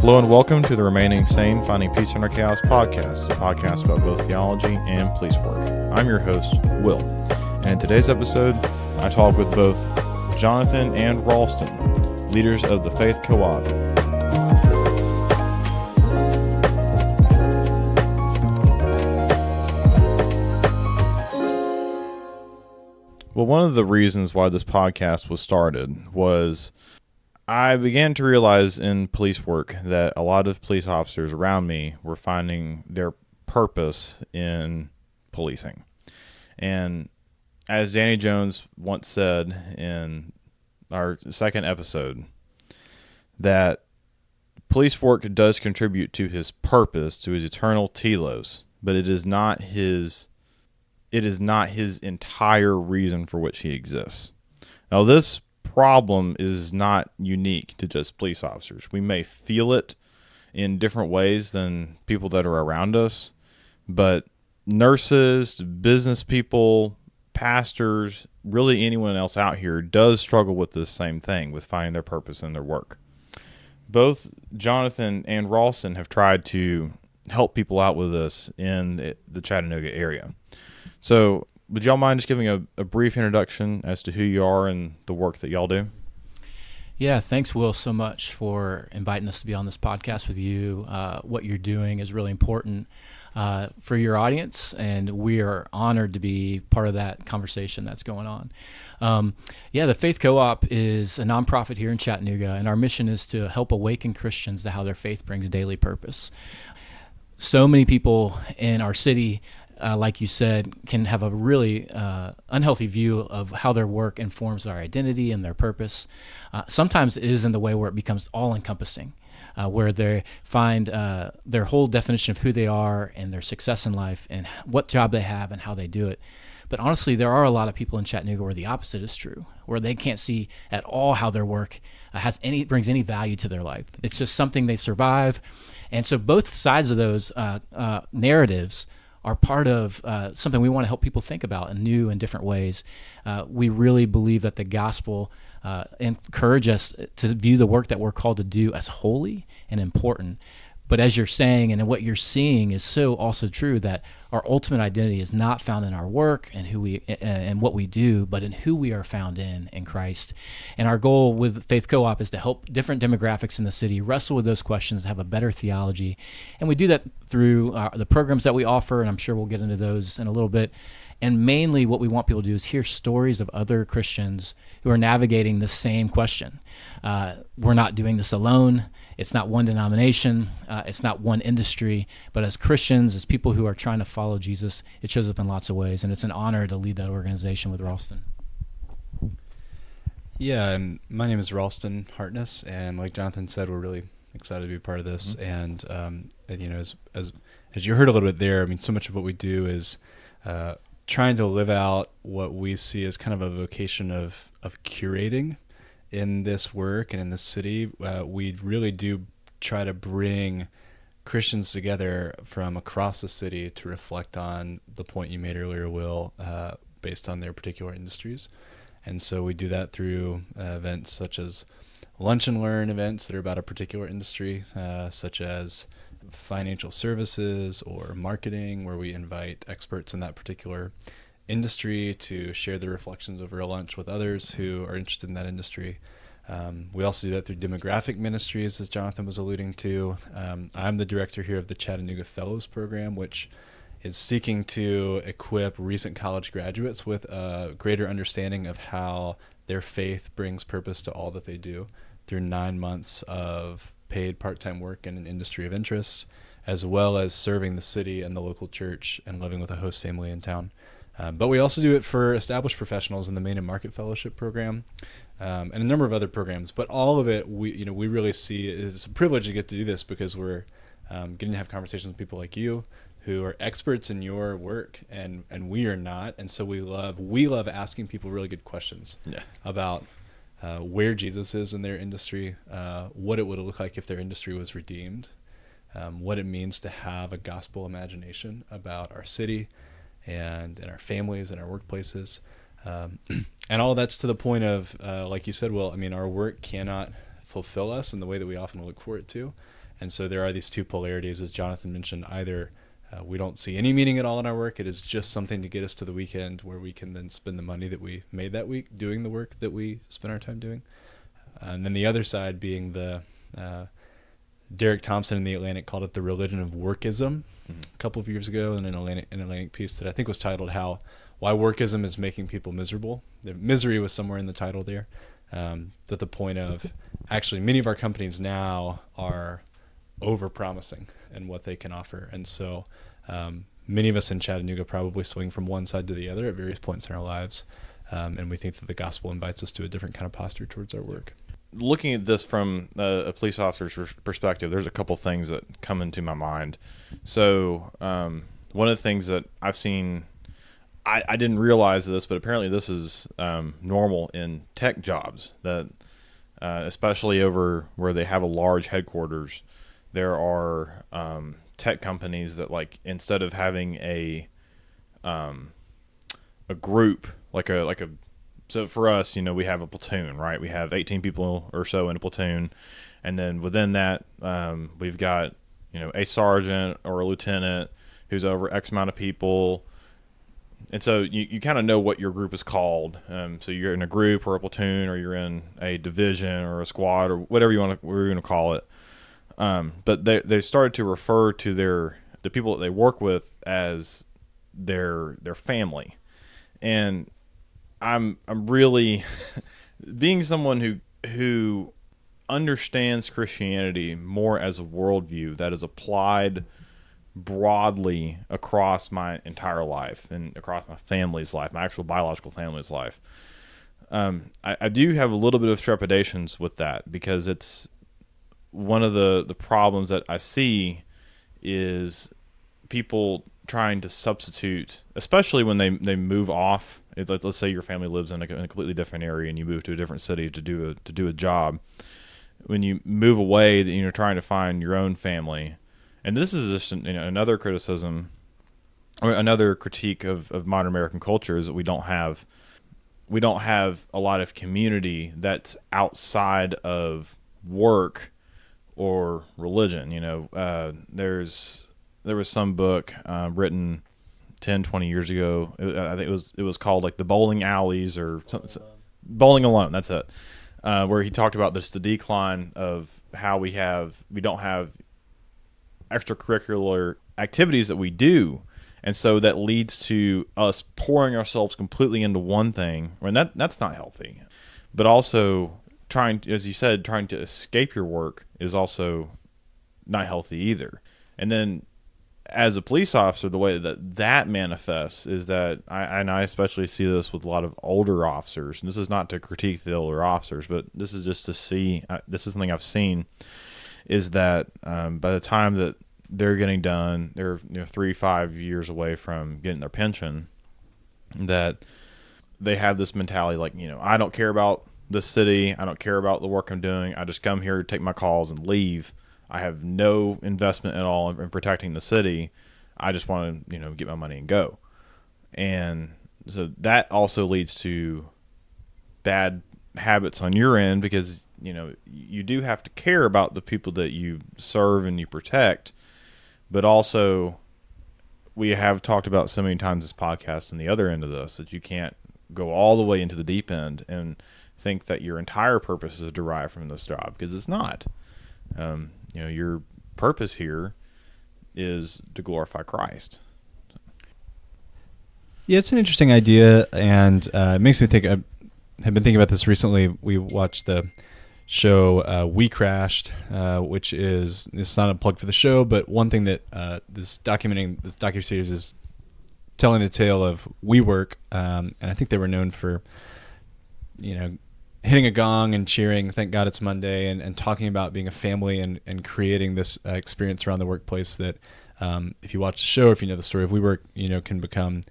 Hello and welcome to the Remaining Sane, Finding Peace in Our Chaos podcast, a podcast about both theology and police work. I'm your host, Will, and in today's episode, I talk with both Jonathan and Ralston, leaders of the Faith Co-op. Well, one of the reasons why this podcast was started was I began to realize in police work that a lot of police officers around me were finding their purpose in policing. And as Danny Jones once said in our second episode, that police work does contribute to his purpose, to his eternal telos, but it is not his entire reason for which he exists. Now, this problem is not unique to just police officers. We may feel it in different ways than people that are around us, but nurses, business people, pastors, really anyone else out here does struggle with this same thing, with finding their purpose in their work. Both Jonathan and Ralston have tried to help people out with this in the Chattanooga area. So would y'all mind just giving a brief introduction as to who you are and the work that y'all do? Yeah, thanks, Will, so much for inviting us to be on this podcast with you. What you're doing is really important for your audience, and we are honored to be part of that conversation that's going on. The Faith Co-op is a nonprofit here in Chattanooga, and our mission is to help awaken Christians to how their faith brings daily purpose. So many people in our city, like you said, can have a really unhealthy view of how their work informs their identity and their purpose. Sometimes it is in the way where it becomes all-encompassing, where they find their whole definition of who they are and their success in life and what job they have and how they do it. But honestly, there are a lot of people in Chattanooga where the opposite is true, where they can't see at all how their work brings any value to their life. It's just something they survive. And so both sides of those narratives are part of something we want to help people think about in new and different ways. We really believe that the gospel encourages us to view the work that we're called to do as holy and important. But as you're saying, and what you're seeing is so also true, that our ultimate identity is not found in our work and who we and what we do, but in who we are found in Christ. And our goal with Faith Co-op is to help different demographics in the city wrestle with those questions, to have a better theology. And we do that through the programs that we offer, and I'm sure we'll get into those in a little bit. And mainly what we want people to do is hear stories of other Christians who are navigating the same question. We're not doing this alone. It's not one denomination. It's not one industry. But as Christians, as people who are trying to follow Jesus, it shows up in lots of ways. And it's an honor to lead that organization with Ralston. Yeah, my name is Ralston Hartness, and like Jonathan said, we're really excited to be a part of this. Mm-hmm. And as you heard a little bit there, I mean, so much of what we do is trying to live out what we see as kind of a vocation of curating in this work and in this city. We really do try to bring Christians together from across the city to reflect on the point you made earlier, Will, based on their particular industries. And so we do that through events such as lunch and learn events that are about a particular industry, such as financial services or marketing, where we invite experts in that particular industry to share their reflections over a lunch with others who are interested in that industry. We also do that through demographic ministries, as Jonathan was alluding to. I'm the director here of the Chattanooga Fellows Program, which is seeking to equip recent college graduates with a greater understanding of how their faith brings purpose to all that they do through 9 months of paid part-time work in an industry of interest, as well as serving the city and the local church and living with a host family in town. But we also do it for established professionals in the Main and Market Fellowship Program, and a number of other programs. But all of it, we really see it as a privilege to get to do this, because we're getting to have conversations with people like you who are experts in your work, and we are not. And so we love asking people really good questions about where Jesus is in their industry, what it would look like if their industry was redeemed, what it means to have a gospel imagination about our city and in our families and our workplaces. And all that's to the point of, like you said, Will, I mean, our work cannot fulfill us in the way that we often look for it to. And so there are these two polarities, as Jonathan mentioned. Either we don't see any meaning at all in our work. It is just something to get us to the weekend where we can then spend the money that we made that week doing the work that we spent our time doing. And then the other side being the Derek Thompson in The Atlantic called it the religion of workism a couple of years ago in an Atlantic piece that I think was titled Why Workism is Making People Miserable. The misery was somewhere in the title there. That the point of actually many of our companies now are over-promising in what they can offer. And so many of us in Chattanooga probably swing from one side to the other at various points in our lives. And we think that the gospel invites us to a different kind of posture towards our work. Looking at this from a police officer's perspective, there's a couple things that come into my mind. So one of the things that I've seen, I didn't realize this, but apparently this is normal in tech jobs, that especially over where they have a large headquarters, there are tech companies that, like, instead of having a group so for us, we have a platoon, right? We have 18 people or so in a platoon, and then within that, we've got a sergeant or a lieutenant who's over X amount of people, and so you kind of know what your group is called. So you're in a group or a platoon, or you're in a division or a squad or whatever you want to call it. But they started to refer to the people that they work with as their family, and I'm really being someone who understands Christianity more as a worldview that is applied broadly across my entire life and across my family's life, my actual biological family's life. I do have a little bit of trepidations with that, because it's one of the problems that I see is people trying to substitute, especially when they move off. Let's say your family lives in a completely different area and you move to a different city to do a job. When you move away, you're trying to find your own family, and this is just another criticism or another critique of modern American culture, is that we don't have a lot of community that's outside of work or religion. There was some book written 10, 20 years ago. I think it was called like The Bowling Alleys or something. Bowling Alone, that's it. Where he talked about the decline of how we don't have extracurricular activities that we do. And so that leads to us pouring ourselves completely into one thing. I mean, that's not healthy. But also as you said, trying to escape your work is also not healthy either. And then as a police officer, the way that manifests is that I especially see this with a lot of older officers, and this is not to critique the older officers, but this is just to see, this is something I've seen, is that by the time that they're getting done, they're 3-5 years away from getting their pension, that they have this mentality like, I don't care about the city, I don't care about the work I'm doing, I just come here to take my calls and leave. I have no investment at all in protecting the city. I just want to, get my money and go. And so that also leads to bad habits on your end, because, you do have to care about the people that you serve and you protect. But also, we have talked about so many times this podcast and the other end of this, that you can't go all the way into the deep end and think that your entire purpose is derived from this job, because it's not. Your purpose here is to glorify Christ. Yeah, it's an interesting idea, and it makes me think. I have been thinking about this recently. We watched the show We Crashed, which it's not a plug for the show, but one thing that this docuseries is telling the tale of WeWork, and I think they were known for, hitting a gong and cheering, thank God it's Monday, and talking about being a family and creating this experience around the workplace that, if you watch the show, if you know the story of WeWork, can become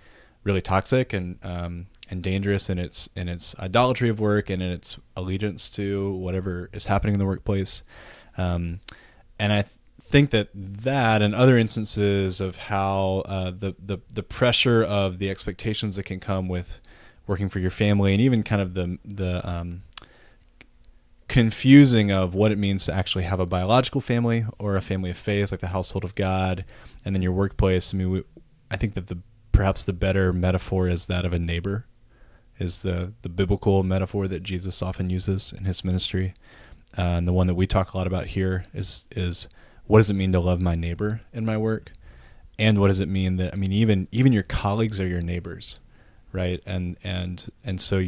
really toxic and dangerous in its idolatry of work and in its allegiance to whatever is happening in the workplace. And I think that and other instances of how the pressure of the expectations that can come with working for your family, and even kind of the confusing of what it means to actually have a biological family or a family of faith, like the household of God, and then your workplace. I mean, I think that perhaps the better metaphor is that of a neighbor, is the biblical metaphor that Jesus often uses in his ministry. And the one that we talk a lot about here is what does it mean to love my neighbor in my work? And what does it mean that, I mean, even your colleagues are your neighbors, right? And so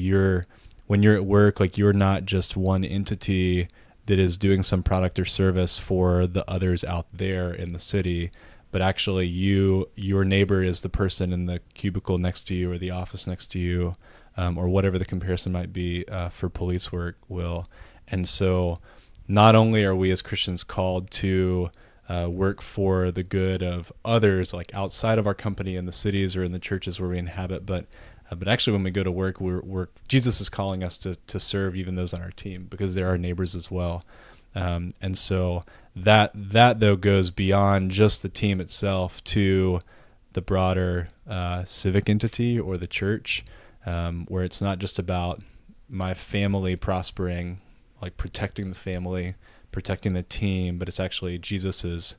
when you're at work, like, you're not just one entity that is doing some product or service for the others out there in the city, but actually your neighbor is the person in the cubicle next to you or the office next to you, or whatever the comparison might be for police work, Will. And so not only are we as Christians called to work for the good of others, like outside of our company in the cities or in the churches where we inhabit, but actually when we go to work, Jesus is calling us to serve even those on our team, because they're our neighbors as well. And so that though goes beyond just the team itself to the broader civic entity or the church, where it's not just about my family prospering, like protecting the family, protecting the team, but it's actually Jesus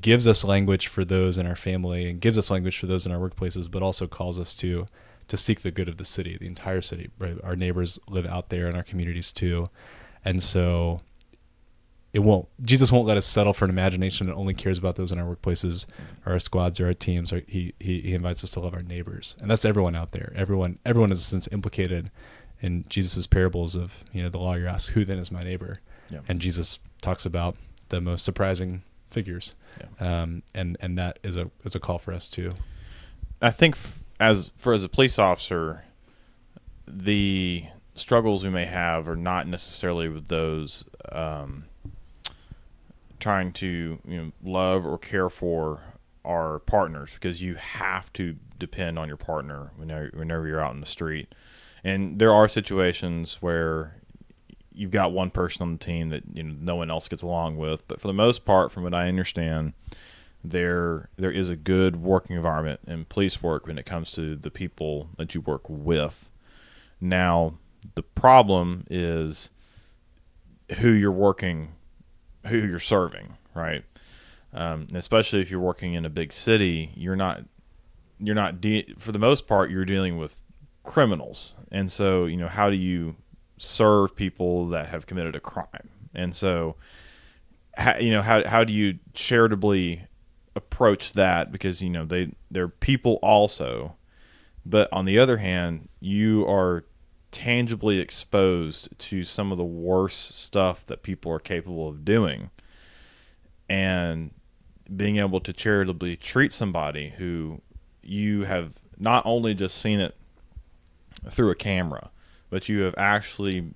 gives us language for those in our family and gives us language for those in our workplaces, but also calls us to seek the good of the city, the entire city, right? Our neighbors live out there in our communities too. And so Jesus won't let us settle for an imagination that only cares about those in our workplaces or our squads or our teams. Or he invites us to love our neighbors. And that's everyone out there. Everyone is in a sense implicated in Jesus' parables of, the lawyer asks, who then is my neighbor? Yeah. And Jesus talks about the most surprising figures. Yeah. And that is a call for us too. I think as a police officer, the struggles we may have are not necessarily with those trying to love or care for our partners, because you have to depend on your partner whenever you're out in the street. And there are situations where you've got one person on the team that no one else gets along with, but for the most part, from what I understand, there is a good working environment in police work when it comes to the people that you work with. Now, the problem is who you're serving, right? Especially if you're working in a big city, you're not for the most part, you're dealing with criminals. And so, how do you serve people that have committed a crime? And so, how do you charitably approach that? Because, they're people also, but on the other hand, you are tangibly exposed to some of the worst stuff that people are capable of doing. And being able to charitably treat somebody who you have not only just seen it through a camera, but you have actually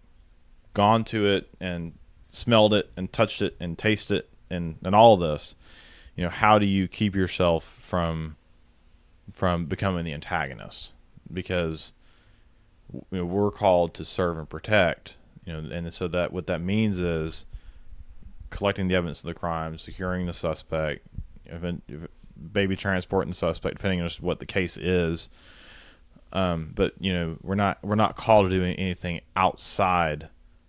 gone to it and smelled it and touched it and tasted it and all of this, how do you keep yourself from becoming the antagonist? Because we're called to serve and protect, and so that what that means is collecting the evidence of the crime, securing the suspect, maybe transporting the suspect, depending on what the case is. But we're not called to do anything outside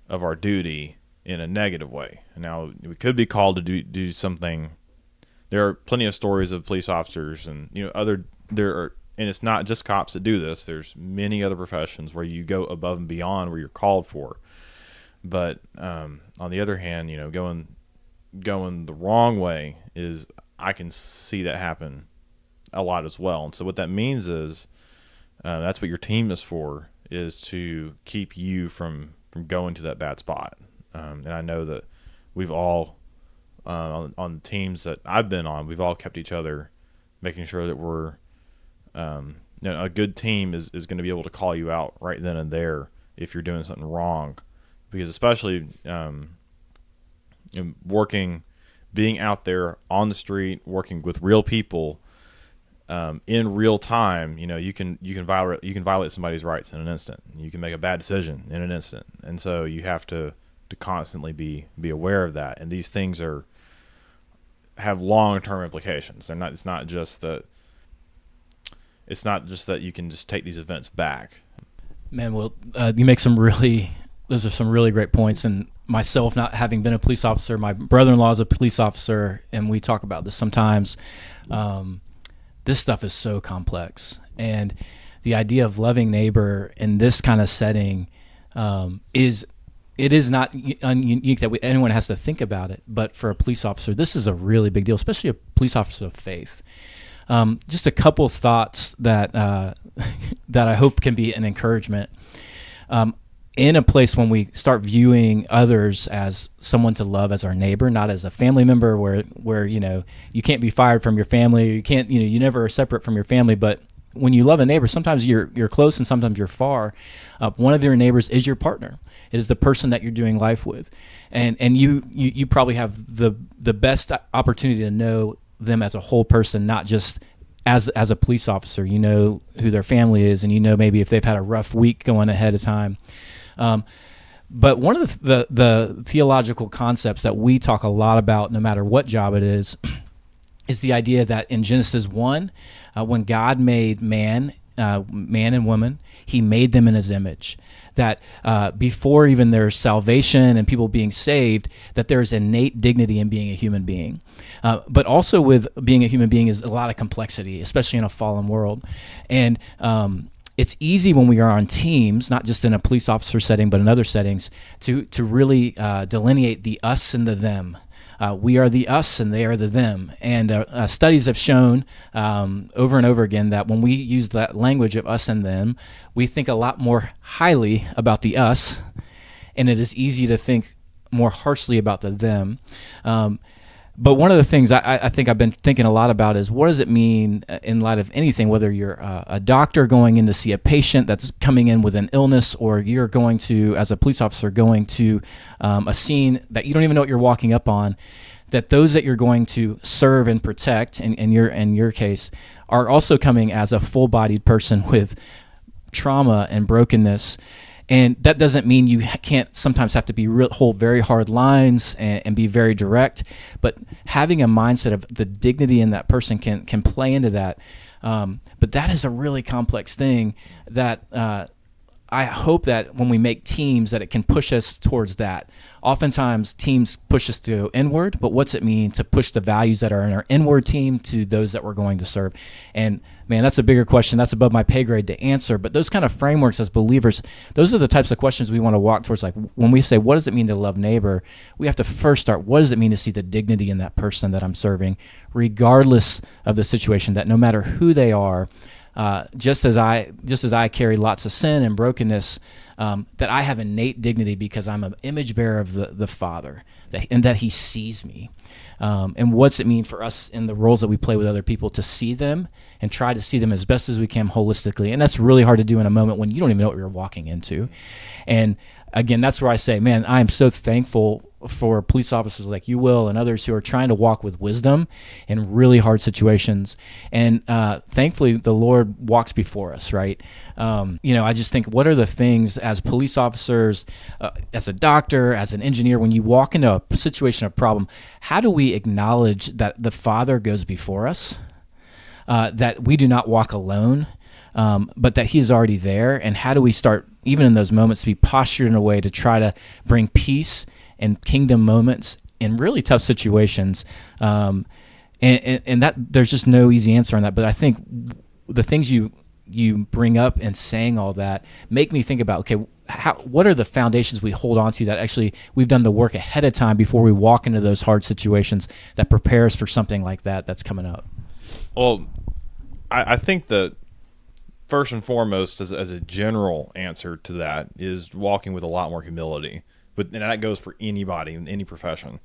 of our duty in a negative way. Now, we could be called to do something. There are plenty of stories of police officers and and it's not just cops that do this. There's many other professions where you go above and beyond where you're called for. But on the other hand, going the wrong way is, I can see that happen a lot as well. And so what that means is that's what your team is for, is to keep you from going to that bad spot. And I know that we've all on teams that I've been on, we've all kept each other, making sure that we're a good team is going to be able to call you out right then and there if you're doing something wrong. Because especially being out there on the street, working with real people in real time, you can violate somebody's rights in an instant. You can make a bad decision in an instant, and so you have to constantly be aware of that. And these things have long-term implications. It's not just that you can just take these events back. Man, well, you make those are some really great points. And myself not having been a police officer, my brother-in-law is a police officer, and we talk about this sometimes. This stuff is so complex, and the idea of loving neighbor in this kind of setting is not unique that anyone has to think about it. But for a police officer, this is a really big deal, especially a police officer of faith. Just a couple of thoughts that that I hope can be an encouragement. In a place when we start viewing others as someone to love as our neighbor, not as a family member where you can't be fired from your family, you can't, you never are separate from your family, but when you love a neighbor, sometimes you're close and sometimes you're far. One of your neighbors is your partner. It is the person that you're doing life with. And you probably have the best opportunity to know them as a whole person, not just as a police officer. You know who their family is, and you know maybe if they've had a rough week going ahead of time. But one of the theological concepts that we talk a lot about, no matter what job it is the idea that in Genesis 1, when God made man and woman, he made them in his image. That before even their salvation and people being saved, that there's innate dignity in being a human being. But also with being a human being is a lot of complexity, especially in a fallen world. And it's easy when we are on teams, not just in a police officer setting, but in other settings, to really delineate the us and the them. We are the us and they are the them. And studies have shown over and over again that when we use that language of us and them, we think a lot more highly about the us, and it is easy to think more harshly about the them. But one of the things I think I've been thinking a lot about is, what does it mean in light of anything, whether you're a doctor going in to see a patient that's coming in with an illness, or you're going to, as a police officer, going to a scene that you don't even know what you're walking up on, that those that you're going to serve and protect, in your case, are also coming as a full-bodied person with trauma and brokenness. And that doesn't mean you can't sometimes have to hold very hard lines and be very direct, but having a mindset of the dignity in that person can play into that. But that is a really complex thing that I hope that when we make teams that it can push us towards that. Oftentimes teams push us to go inward, but what's it mean to push the values that are in our inward team to those that we're going to serve? And man, that's a bigger question. That's above my pay grade to answer. But those kind of frameworks as believers, those are the types of questions we want to walk towards. Like when we say, what does it mean to love neighbor? We have to first start, what does it mean to see the dignity in that person that I'm serving, regardless of the situation, that no matter who they are, just as I carry lots of sin and brokenness, that I have innate dignity because I'm an image bearer of the Father, and that he sees me. And what's it mean for us in the roles that we play with other people to see them and try to see them as best as we can holistically. And that's really hard to do in a moment when you don't even know what you're walking into. And again, that's where I say, man, I am so thankful for police officers like you, Will, and others who are trying to walk with wisdom in really hard situations. And thankfully, the Lord walks before us, right? I just think, what are the things as police officers, as a doctor, as an engineer, when you walk into a situation of problem, how do we acknowledge that the Father goes before us, that we do not walk alone, but that he is already there? And how do we start, even in those moments, to be postured in a way to try to bring peace and kingdom moments in really tough situations? And that there's just no easy answer on that. But I think the things you bring up and saying all that make me think about, okay, what are the foundations we hold on to that actually we've done the work ahead of time before we walk into those hard situations that prepare us for something like that's coming up? Well, I think that first and foremost, as a general answer to that, is walking with a lot more humility. And that goes for anybody in any profession.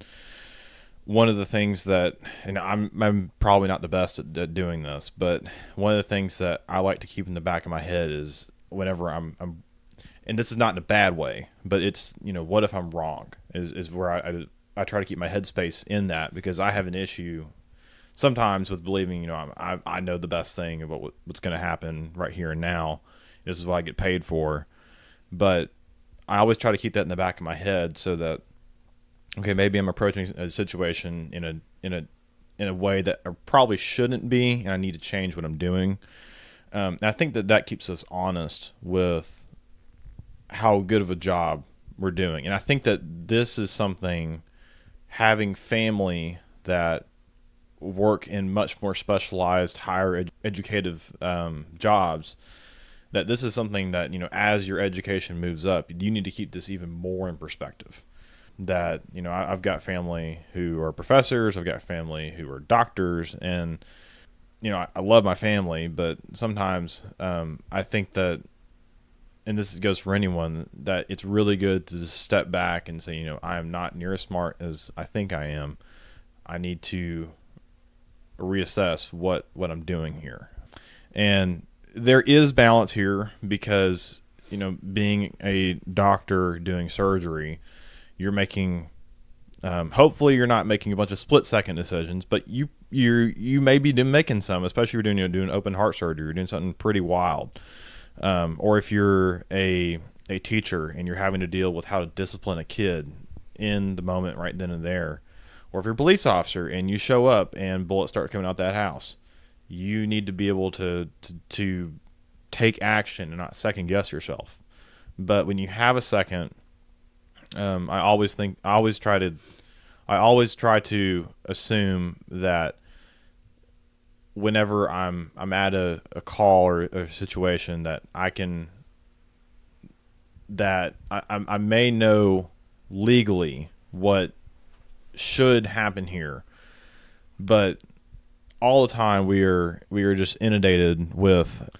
One of the things that, and I'm probably not the best at doing this, but one of the things that I like to keep in the back of my head is whenever I'm and this is not in a bad way, but it's, what if I'm wrong is where I try to keep my headspace in that, because I have an issue sometimes with believing, I know the best thing about what's going to happen right here and now. This is what I get paid for. But I always try to keep that in the back of my head so that, okay, maybe I'm approaching a situation in a way that I probably shouldn't be, and I need to change what I'm doing. And I think that keeps us honest with how good of a job we're doing. And I think that this is something, having family that work in much more specialized, higher educative jobs, that this is something that, as your education moves up, you need to keep this even more in perspective. That, I've got family who are professors, I've got family who are doctors, and, I love my family, but sometimes I think that, and this goes for anyone, that it's really good to just step back and say, I am not near as smart as I think I am. I need to reassess what I'm doing here. And there is balance here because, being a doctor doing surgery, you're making, hopefully you're not making a bunch of split-second decisions, but you may be making some, especially if you're doing open heart surgery, you're doing something pretty wild. Or if you're a teacher and you're having to deal with how to discipline a kid in the moment right then and there. Or if you're a police officer and you show up and bullets start coming out that house, you need to be able to take action and not second guess yourself. But when you have a second, I always try to assume that whenever I'm at a call or a situation that I may know legally what should happen here, but all the time we are just inundated with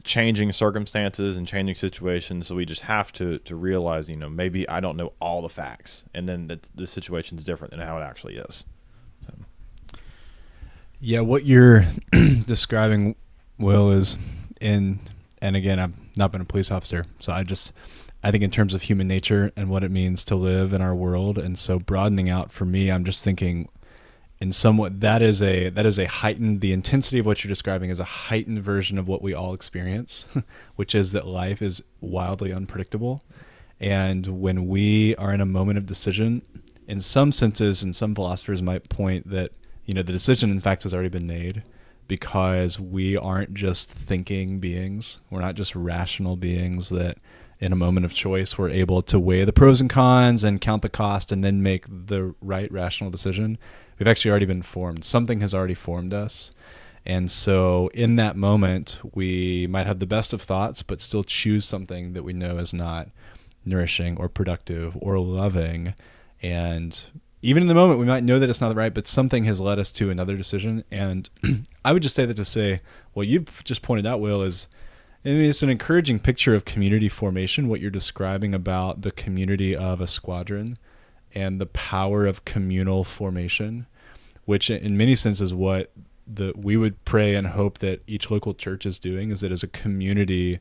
changing circumstances and changing situations, so we just have to realize, maybe I don't know all the facts, and then that the situation's different than how it actually is. So. Yeah, what you're describing, Will, is and again, I've not been a police officer, so I think in terms of human nature and what it means to live in our world, and so broadening out for me, I'm just thinking in somewhat that is a heightened, the intensity of what you're describing is a heightened version of what we all experience, which is that life is wildly unpredictable. And when we are in a moment of decision, in some senses, and some philosophers might point that, the decision in fact has already been made, because we aren't just thinking beings. We're not just rational beings that in a moment of choice we're able to weigh the pros and cons and count the cost and then make the right rational decision. We've actually already been formed. Something has already formed us. And so in that moment, we might have the best of thoughts, but still choose something that we know is not nourishing or productive or loving. And even in the moment, we might know that it's not right, but something has led us to another decision. And I would just say that to say, what you've just pointed out, Will, is it's an encouraging picture of community formation, what you're describing about the community of a squadron and the power of communal formation, which in many senses what we would pray and hope that each local church is doing, is that as a community,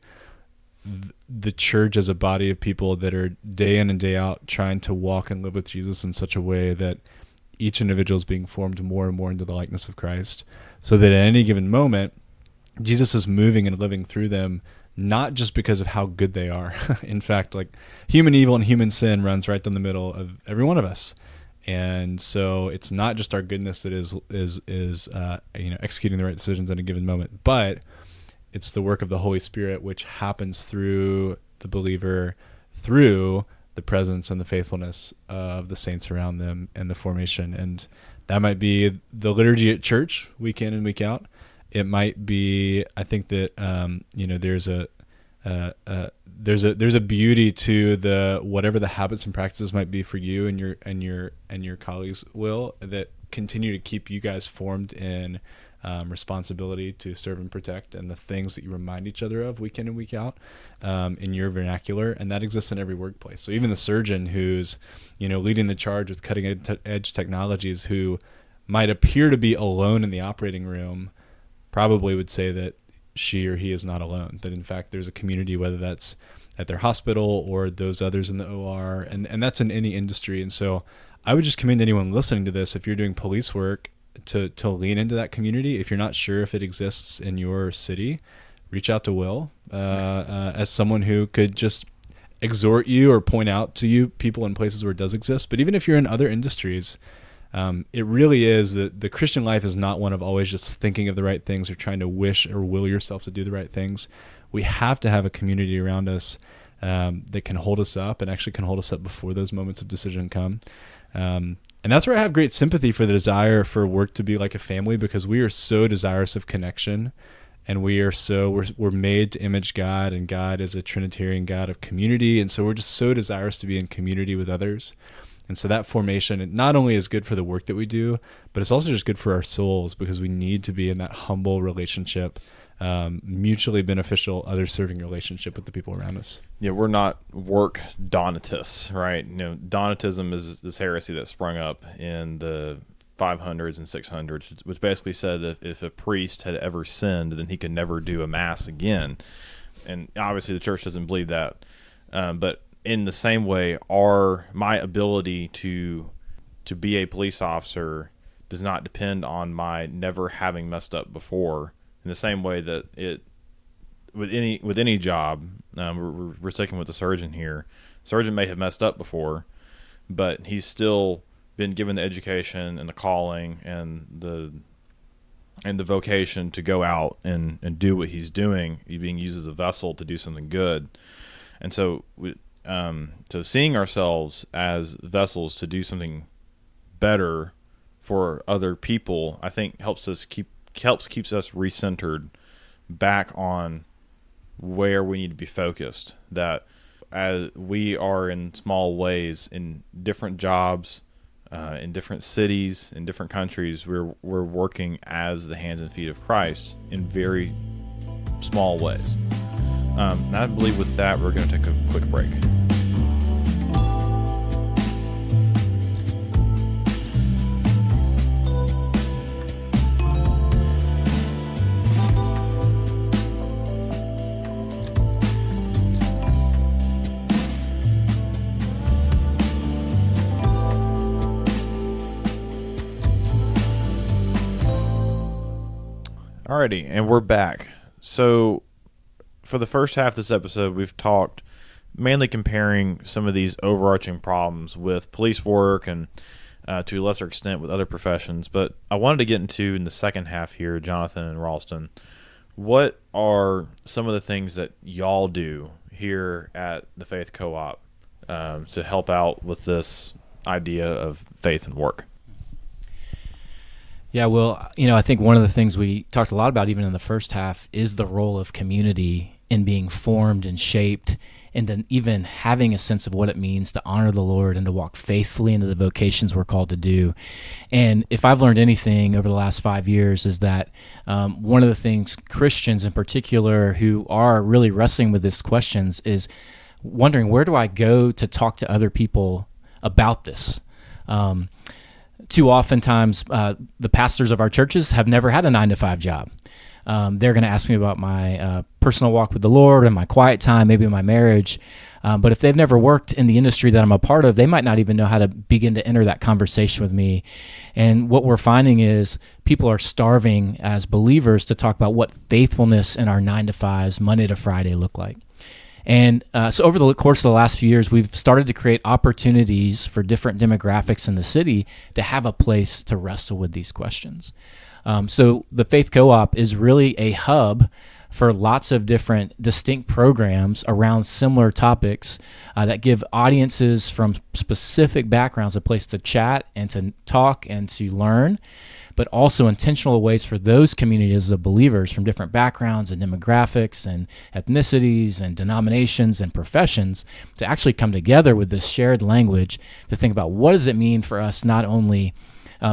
the church as a body of people that are day in and day out trying to walk and live with Jesus in such a way that each individual is being formed more and more into the likeness of Christ, so that at any given moment, Jesus is moving and living through them, not just because of how good they are. In fact, like human evil and human sin runs right down the middle of every one of us. And so it's not just our goodness that is executing the right decisions in a given moment, but it's the work of the Holy Spirit, which happens through the believer, through the presence and the faithfulness of the saints around them and the formation. And that might be the liturgy at church week in and week out. It might be, I think that, there's a beauty to the, whatever the habits and practices might be for you and your colleagues, Will, that continue to keep you guys formed in responsibility to serve and protect, and the things that you remind each other of week in and week out in your vernacular. And that exists in every workplace. So even the surgeon who's, leading the charge with cutting edge technologies, who might appear to be alone in the operating room, probably would say that she or he is not alone, that in fact there's a community, whether that's at their hospital or those others in the OR, and that's in any industry. And so I would just commend anyone listening to this, if you're doing police work, to lean into that community. If you're not sure if it exists in your city, reach out to Will as someone who could just exhort you or point out to you people in places where it does exist. But even if you're in other industries, it really is that the Christian life is not one of always just thinking of the right things or trying to wish or will yourself to do the right things. We have to have a community around us that can hold us up and actually can hold us up before those moments of decision come. And that's where I have great sympathy for the desire for work to be like a family, because we are so desirous of connection, and we're made to image God, and God is a Trinitarian God of community. And so we're just so desirous to be in community with others. And so that formation, it not only is good for the work that we do, but it's also just good for our souls, because we need to be in that humble relationship, mutually beneficial, other serving relationship with the people around us. Yeah, we're not work Donatists, right? Donatism is this heresy that sprung up in the 500s and 600s, which basically said that if a priest had ever sinned, then he could never do a mass again. And obviously the church doesn't believe that. But in the same way, my ability to be a police officer does not depend on my never having messed up before. In the same way that with any job, we're sticking with the surgeon here. Surgeon may have messed up before, but he's still been given the education and the calling and the vocation to go out and do what he's doing. He's being used as a vessel to do something good. And so so seeing ourselves as vessels to do something better for other people, I think keeps us recentered back on where we need to be focused. That as we are in small ways in different jobs, in different cities, in different countries, we're working as the hands and feet of Christ in very small ways. And I believe with that, we're going to take a quick break. Alrighty, and we're back. So for the first half of this episode, we've talked mainly comparing some of these overarching problems with police work and to a lesser extent with other professions. But I wanted to get into, in the second half here, Jonathan and Ralston, what are some of the things that y'all do here at the Faith Co-op to help out with this idea of faith and work? Yeah, well, I think one of the things we talked a lot about even in the first half is the role of community in being formed and shaped, and then even having a sense of what it means to honor the Lord and to walk faithfully into the vocations we're called to do. And if I've learned anything over the last 5 years is that one of the things Christians in particular who are really wrestling with these questions is wondering, where do I go to talk to other people about this? Too oftentimes, the pastors of our churches have never had a 9-to-5 job. They're going to ask me about my personal walk with the Lord and my quiet time, maybe my marriage. But if they've never worked in the industry that I'm a part of, they might not even know how to begin to enter that conversation with me. And what we're finding is people are starving as believers to talk about what faithfulness in our 9-to-5s, Monday to Friday, look like. And so over the course of the last few years, we've started to create opportunities for different demographics in the city to have a place to wrestle with these questions. So the Faith Co-op is really a hub for lots of different distinct programs around similar topics that give audiences from specific backgrounds a place to chat and to talk and to learn, but also intentional ways for those communities of believers from different backgrounds and demographics and ethnicities and denominations and professions to actually come together with this shared language to think about what does it mean for us not only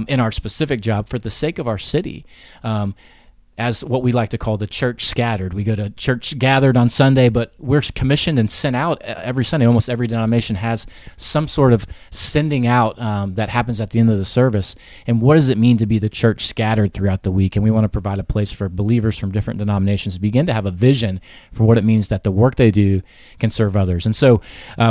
in our specific job for the sake of our city, as what we like to call the church scattered. We go to church gathered on Sunday, but we're commissioned and sent out every Sunday. Almost every denomination has some sort of sending out that happens at the end of the service. And what does it mean to be the church scattered throughout the week? And we want to provide a place for believers from different denominations to begin to have a vision for what it means that the work they do can serve others. And so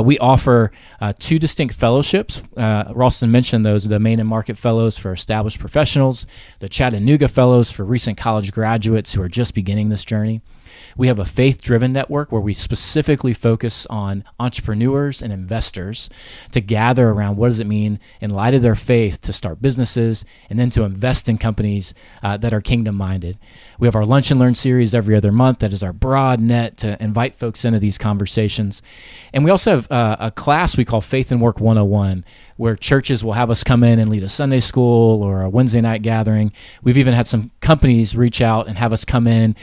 we offer 2 distinct fellowships. Ralston mentioned those, the Main and Market Fellows for established professionals, the Chattanooga Fellows for recent college graduates who are just beginning this journey. We have a faith-driven network where we specifically focus on entrepreneurs and investors to gather around what does it mean in light of their faith to start businesses and then to invest in companies that are kingdom-minded. We have our Lunch and Learn series every other month that is our broad net to invite folks into these conversations. And we also have a class we call Faith and Work 101, where churches will have us come in and lead a Sunday school or a Wednesday night gathering. We've even had some companies reach out and have us come in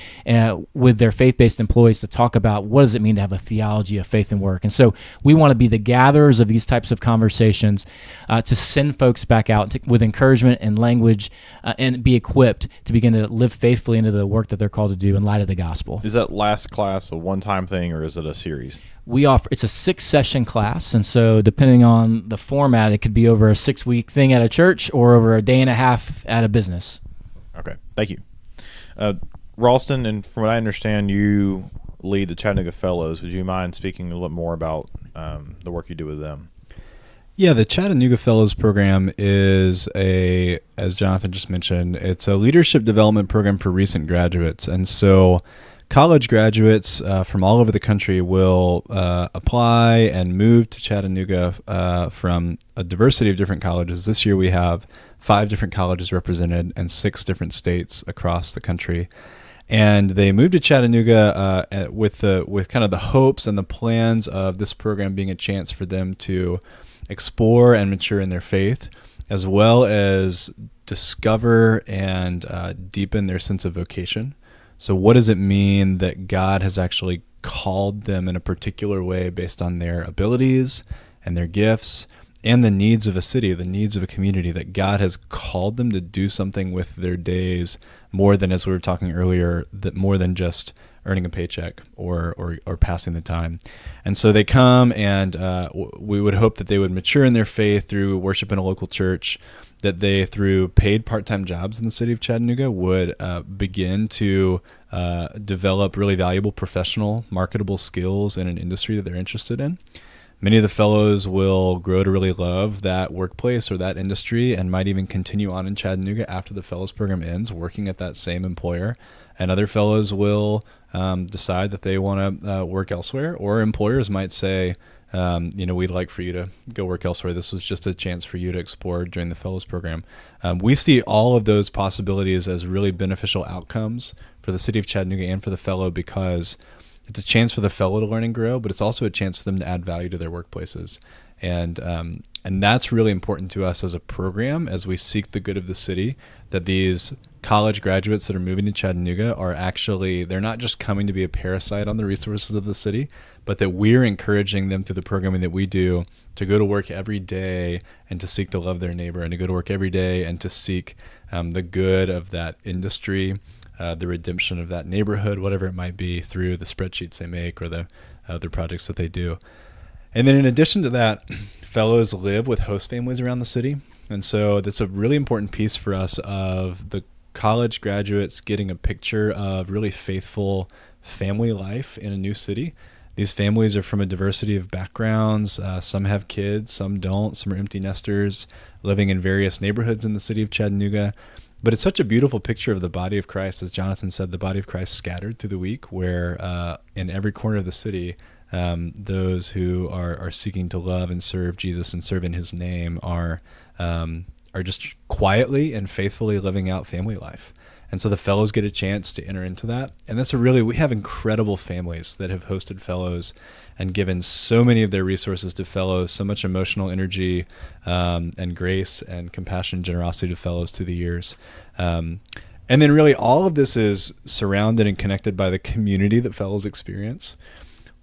with their faith-based employees to talk about what does it mean to have a theology of faith and work. And so we want to be the gatherers of these types of conversations to send folks back out with encouragement and language and be equipped to begin to live faithfully into the work that they're called to do in light of the gospel. Is that last class a one-time thing, or is it a series? We offer, it's a 6-session class, and so depending on the format, it could be over a 6-week thing at a church or over a day and a half at a business. Okay, thank you. Ralston, and from what I understand, you lead the Chattanooga Fellows. Would you mind speaking a little bit more about the work you do with them? Yeah, the Chattanooga Fellows program is as Jonathan just mentioned, it's a leadership development program for recent graduates. And so college graduates from all over the country will apply and move to Chattanooga from a diversity of different colleges. This year we have 5 different colleges represented and 6 different states across the country. And they moved to Chattanooga with kind of the hopes and the plans of this program being a chance for them to explore and mature in their faith, as well as discover and deepen their sense of vocation. So what does it mean that God has actually called them in a particular way based on their abilities and their gifts and the needs of a city, the needs of a community, that God has called them to do something with their days more than, as we were talking earlier, that more than just earning a paycheck or passing the time. And so they come, and we would hope that they would mature in their faith through worship in a local church, that they, through paid part-time jobs in the city of Chattanooga, would begin to develop really valuable professional, marketable skills in an industry that they're interested in. Many of the fellows will grow to really love that workplace or that industry and might even continue on in Chattanooga after the fellows program ends, working at that same employer. And other fellows will decide that they want to work elsewhere, or employers might say, we'd like for you to go work elsewhere. This was just a chance for you to explore during the fellows program. We see all of those possibilities as really beneficial outcomes for the city of Chattanooga and for the fellow, because it's a chance for the fellow to learn and grow, but it's also a chance for them to add value to their workplaces. And that's really important to us as a program, as we seek the good of the city, that these college graduates that are moving to Chattanooga are actually, they're not just coming to be a parasite on the resources of the city, but that we're encouraging them through the programming that we do to go to work every day and to seek to love their neighbor, and to go to work every day and to seek the good of that industry, the redemption of that neighborhood, whatever it might be, through the spreadsheets they make or the other projects that they do. And then in addition to that, fellows live with host families around the city. And so that's a really important piece for us of the college graduates getting a picture of really faithful family life in a new city. These families are from a diversity of backgrounds. Some have kids, some don't. Some are empty nesters living in various neighborhoods in the city of Chattanooga. But it's such a beautiful picture of the body of Christ, as Jonathan said, the body of Christ scattered through the week, where in every corner of the city, those who are seeking to love and serve Jesus and serve in his name are just quietly and faithfully living out family life. And so the fellows get a chance to enter into that. And we have incredible families that have hosted fellows and given so many of their resources to fellows, so much emotional energy and grace and compassion and generosity to fellows through the years. And then really all of this is surrounded and connected by the community that fellows experience.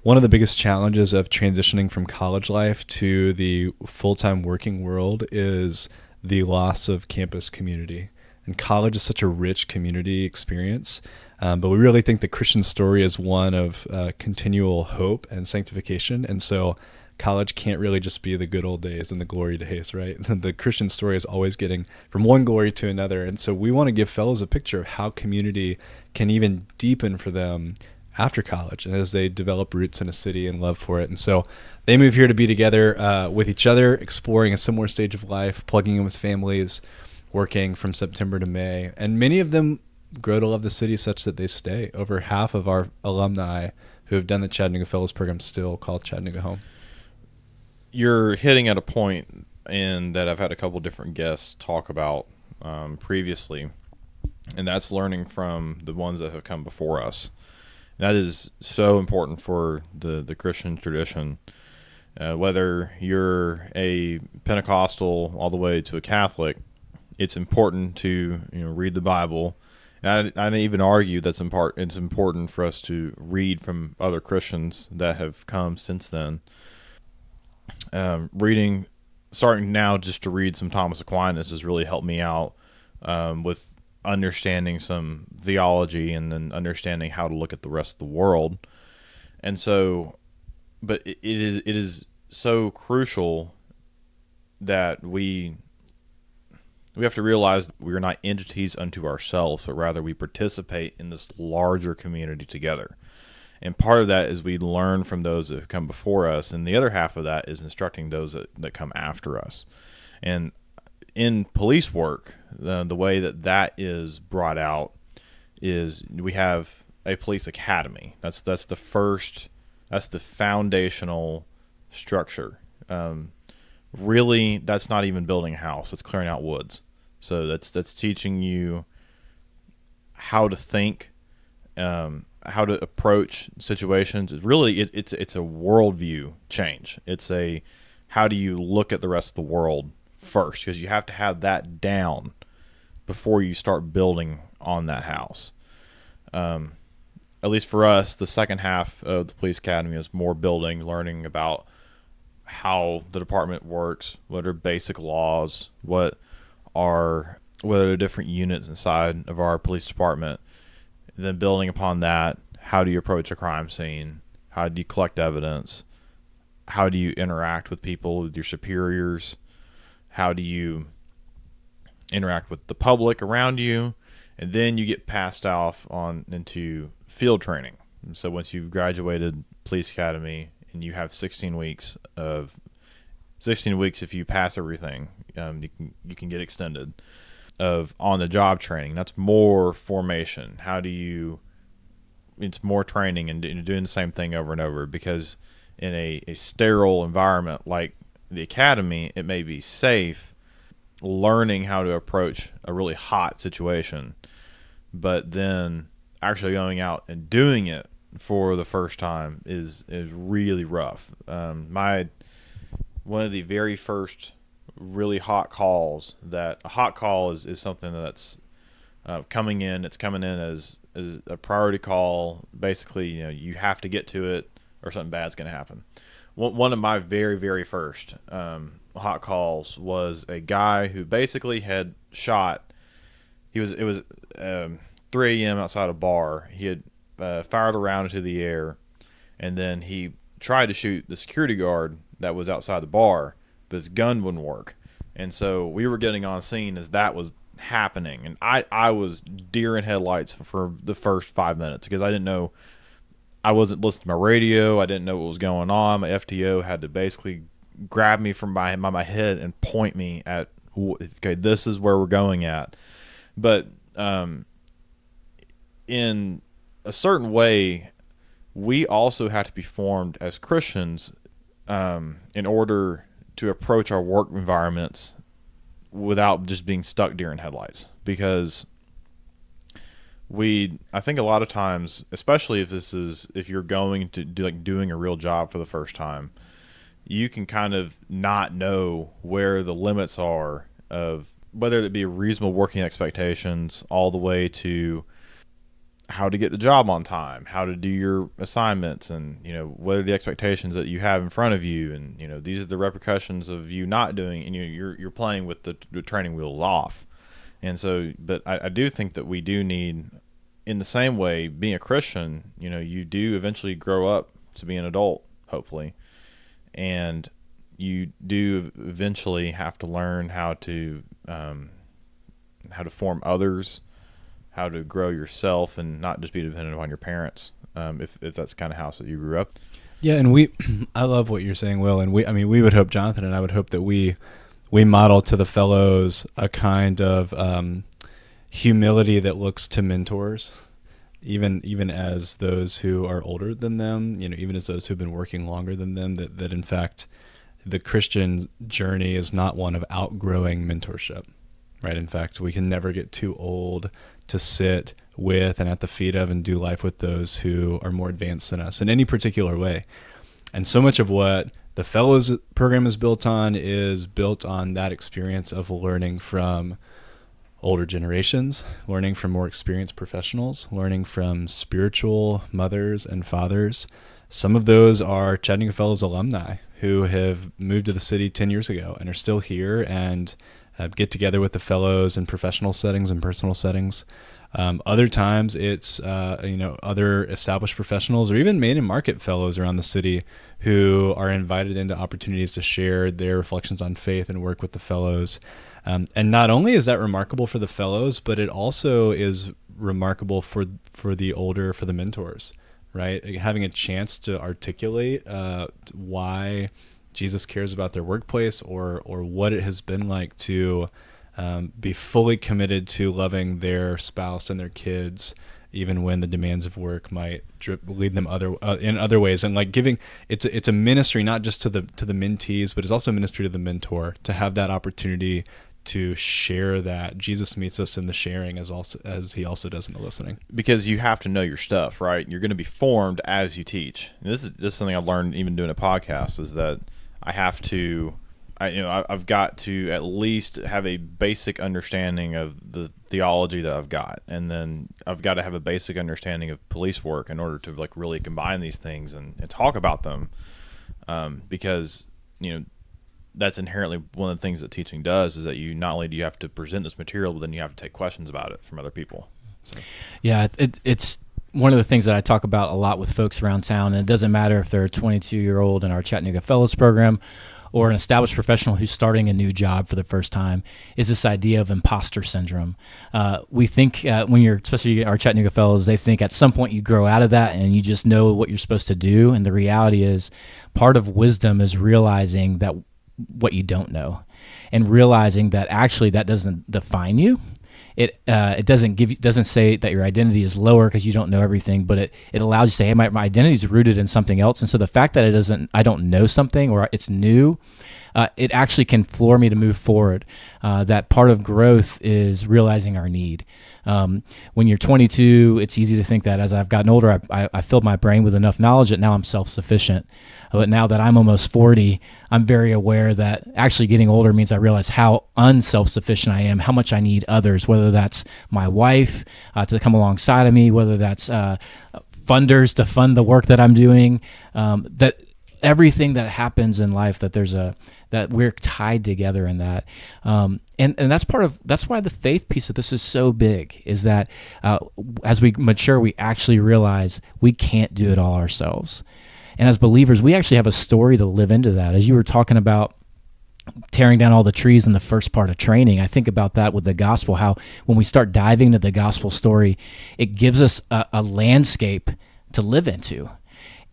One of the biggest challenges of transitioning from college life to the full-time working world is the loss of campus community. And college is such a rich community experience, but we really think the Christian story is one of continual hope and sanctification. And so college can't really just be the good old days and the glory days, right? The Christian story is always getting from one glory to another. And so we want to give fellows a picture of how community can even deepen for them after college and as they develop roots in a city and love for it. And so they move here to be together with each other, exploring a similar stage of life, plugging in with families, working from September to May. And many of them grow to love the city such that they stay. Over half of our alumni who have done the Chattanooga Fellows Program still call Chattanooga home. You're hitting at a point in that I've had a couple different guests talk about previously, and that's learning from the ones that have come before us. That is so important for the Christian tradition. Whether you're a Pentecostal all the way to a Catholic, it's important to read the Bible. And I'd even argue it's important for us to read from other Christians that have come since then. Starting now just to read some Thomas Aquinas has really helped me out with understanding some theology and then understanding how to look at the rest of the world. And so, but it is so crucial that we have to realize that we are not entities unto ourselves, but rather we participate in this larger community together. And part of that is we learn from those that have come before us, and the other half of that is instructing those that come after us. And in police work, the way that is brought out is we have a police academy. That's the foundational structure. Really, that's not even building a house. It's clearing out woods. So that's teaching you how to think, how to approach situations. It's a worldview change. It's how do you look at the rest of the world first, because you have to have that down before you start building on that house. At least for us, the second half of the police academy is more building, learning about how the department works, what are basic laws, what are the different units inside of our police department. And then building upon that, how do you approach a crime scene? How do you collect evidence? How do you interact with people, with your superiors? How do you interact with the public around you? And then you get passed off into field training. And so once you've graduated police academy and you have 16 weeks if you pass everything, you can get extended of on-the-job training. That's more formation. It's more training and doing the same thing over and over, because in a sterile environment like the academy, it may be safe learning how to approach a really hot situation, but then actually going out and doing it for the first time is really rough. One of the very first really hot calls, that a hot call is something that's coming in. It's coming in as a priority call. Basically, you have to get to it or something bad's going to happen. One of my very, very first hot calls was a guy who basically had shot. It was 3 a.m. outside a bar. He had fired a round into the air, and then he tried to shoot the security guard that was outside the bar, but his gun wouldn't work. And so we were getting on scene as that was happening, and I was deer in headlights for the first 5 minutes, because I didn't know. I wasn't listening to my radio. I didn't know what was going on. My FTO had to basically grab me from my head and point me at, okay, this is where we're going at. But in a certain way, we also have to be formed as Christians in order to approach our work environments without just being stuck deer in headlights. Because I think a lot of times, especially if you're going to doing a real job for the first time, you can kind of not know where the limits are of whether it be reasonable working expectations all the way to how to get the job on time, how to do your assignments, and what are the expectations that you have in front of you, and these are the repercussions of you not doing, and you're playing with the training wheels off. And so, but I do think that we do need, in the same way, being a Christian, you do eventually grow up to be an adult, hopefully, and you do eventually have to learn how to form others, how to grow yourself, and not just be dependent upon your parents, if that's the kind of house that you grew up. Yeah, and I love what you're saying, Will, and we would hope, Jonathan and I would hope that we model to the fellows a kind of humility that looks to mentors, even as those who are older than them, even as those who've been working longer than them, that in fact the Christian journey is not one of outgrowing mentorship, right? In fact, we can never get too old to sit with and at the feet of and do life with those who are more advanced than us in any particular way. And so much of what the Fellows program is built on that experience of learning from older generations, learning from more experienced professionals, learning from spiritual mothers and fathers. Some of those are Chattanooga Fellows alumni who have moved to the city 10 years ago and are still here and get together with the fellows in professional settings and personal settings. Other times it's, other established professionals or even main and market fellows around the city who are invited into opportunities to share their reflections on faith and work with the fellows. And not only is that remarkable for the fellows, but it also is remarkable for the mentors, right? Having a chance to articulate why Jesus cares about their workplace or what it has been like to be fully committed to loving their spouse and their kids, even when the demands of work might lead them in other ways. And like giving, it's a ministry not just to the mentees, but it's also a ministry to the mentor to have that opportunity to share that Jesus meets us in the sharing as he also does in the listening. Because you have to know your stuff, right? You're going to be formed as you teach. And this is something I've learned even doing a podcast, is that I've got to at least have a basic understanding of the theology that I've got, and then I've got to have a basic understanding of police work in order to like really combine these things and talk about them, because that's inherently one of the things that teaching does, is that you not only do you have to present this material, but then you have to take questions about it from other people. So. Yeah, it's one of the things that I talk about a lot with folks around town, and it doesn't matter if they're a 22-year-old in our Chattanooga Fellows program or an established professional who's starting a new job for the first time, is this idea of imposter syndrome. We think when you're, especially our Chattanooga Fellows, they think at some point you grow out of that and you just know what you're supposed to do. And the reality is part of wisdom is realizing that what you don't know, and realizing that actually that doesn't define you. It doesn't say that your identity is lower because you don't know everything, but it allows you to say, hey, my identity is rooted in something else. And so the fact that I don't know something or it's new, it actually can floor me to move forward. That part of growth is realizing our need. When you're 22, it's easy to think that as I've gotten older, I filled my brain with enough knowledge that now I'm self-sufficient. But now that I'm almost 40, I'm very aware that actually getting older means I realize how unself-sufficient I am, how much I need others, whether that's my wife to come alongside of me, whether that's funders to fund the work that I'm doing, that everything that happens in life, that we're tied together in that. And that's why the faith piece of this is so big, is that as we mature, we actually realize we can't do it all ourselves. And as believers, we actually have a story to live into that. As you were talking about tearing down all the trees in the first part of training, I think about that with the gospel, how when we start diving into the gospel story, it gives us a landscape to live into.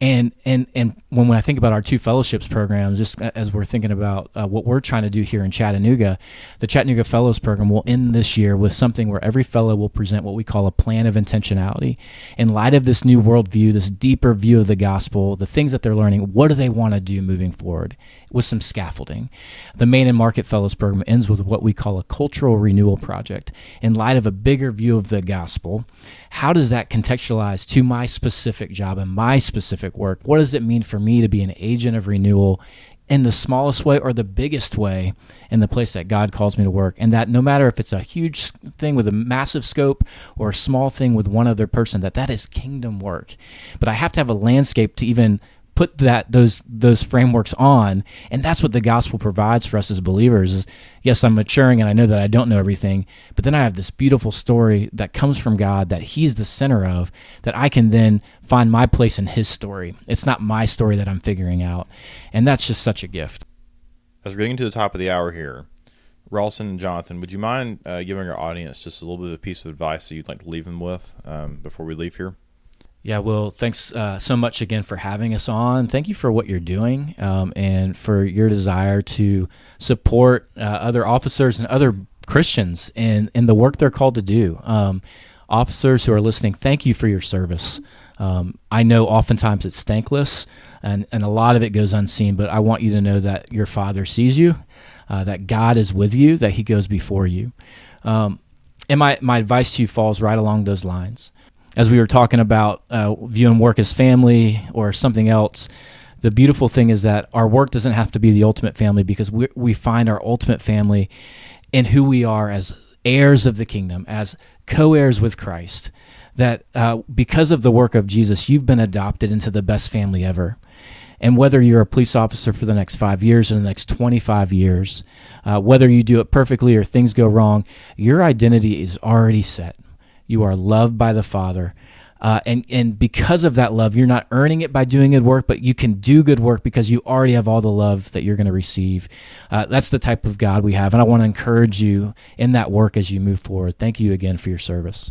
And when I think about our two fellowships programs, just as we're thinking about what we're trying to do here in Chattanooga, the Chattanooga Fellows program will end this year with something where every fellow will present what we call a plan of intentionality. In light of this new worldview, this deeper view of the gospel, the things that they're learning, what do they want to do moving forward, with some scaffolding. The Main and Market Fellows program ends with what we call a cultural renewal project. In light of a bigger view of the gospel, how does that contextualize to my specific job and my specific work? What does it mean for me to be an agent of renewal in the smallest way or the biggest way in the place that God calls me to work? And that no matter if it's a huge thing with a massive scope or a small thing with one other person, that is kingdom work. But I have to have a landscape to even put those frameworks on, and that's what the gospel provides for us as believers. Is yes, I'm maturing and I know that I don't know everything, but then I have this beautiful story that comes from God that He's the center of, that I can then find my place in His story. It's not my story that I'm figuring out, and that's just such a gift. As we're getting to the top of the hour here, Ralston and Jonathan, would you mind giving our audience just a little bit of a piece of advice that you'd like to leave them with before we leave here? Yeah, well, thanks so much again for having us on. Thank you for what you're doing and for your desire to support other officers and other Christians in the work they're called to do. Officers who are listening, thank you for your service. I know oftentimes it's thankless, and a lot of it goes unseen, but I want you to know that your Father sees you, that God is with you, that he goes before you. And my advice to you falls right along those lines. As we were talking about viewing work as family or something else, the beautiful thing is that our work doesn't have to be the ultimate family, because we find our ultimate family in who we are as heirs of the kingdom, as co-heirs with Christ, that because of the work of Jesus, you've been adopted into the best family ever. And whether you're a police officer for the next 5 years or the next 25 years, whether you do it perfectly or things go wrong, your identity is already set. You are loved by the Father. And because of that love, you're not earning it by doing good work, but you can do good work because you already have all the love that you're going to receive. That's the type of God we have, and I want to encourage you in that work as you move forward. Thank you again for your service.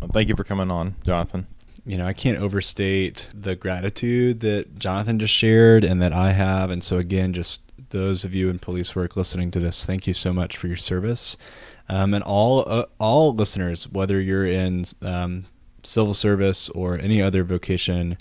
Well, thank you for coming on, Jonathan. I can't overstate the gratitude that Jonathan just shared and that I have. And so again, just those of you in police work listening to this, thank you so much for your service. And all listeners, whether you're in civil service or any other vocation,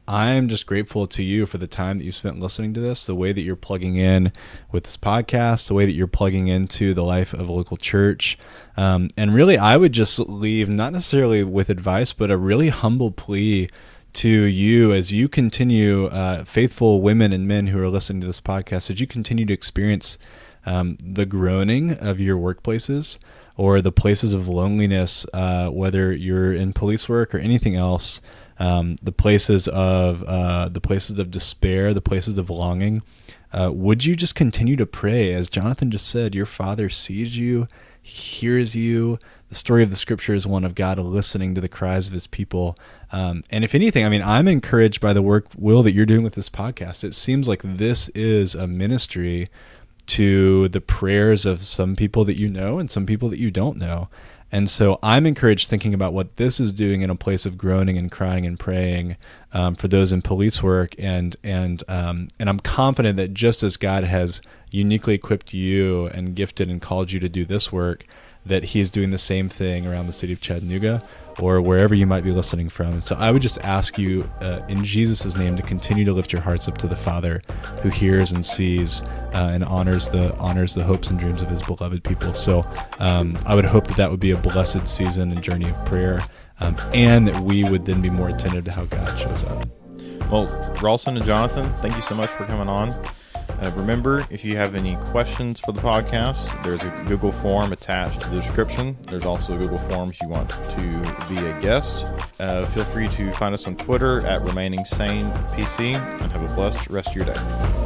I'm just grateful to you for the time that you spent listening to this, the way that you're plugging in with this podcast, the way that you're plugging into the life of a local church. And really, I would just leave not necessarily with advice, but a really humble plea to you as you continue, faithful women and men who are listening to this podcast, as you continue to experience the groaning of your workplaces or the places of loneliness, whether you're in police work or anything else, the places of despair, the places of longing. Would you just continue to pray? As Jonathan just said, your Father sees you, hears you. The story of the Scripture is one of God listening to the cries of his people. And if anything, I'm encouraged by the work, Will, that you're doing with this podcast. It seems like this is a ministry to the prayers of some people that you know and some people that you don't know. And so I'm encouraged thinking about what this is doing in a place of groaning and crying and praying for those in police work. And I'm confident that just as God has uniquely equipped you and gifted and called you to do this work, that he's doing the same thing around the city of Chattanooga or wherever you might be listening from. So I would just ask you in Jesus' name to continue to lift your hearts up to the Father who hears and sees and honors the hopes and dreams of his beloved people. So I would hope that would be a blessed season and journey of prayer, and that we would then be more attentive to how God shows up. Well, Ralston and Jonathan, thank you so much for coming on. Remember, if you have any questions for the podcast, there's a Google form attached to the description. There's also a Google form if you want to be a guest. Feel free to find us on Twitter at RemainingSanePC, and have a blessed rest of your day.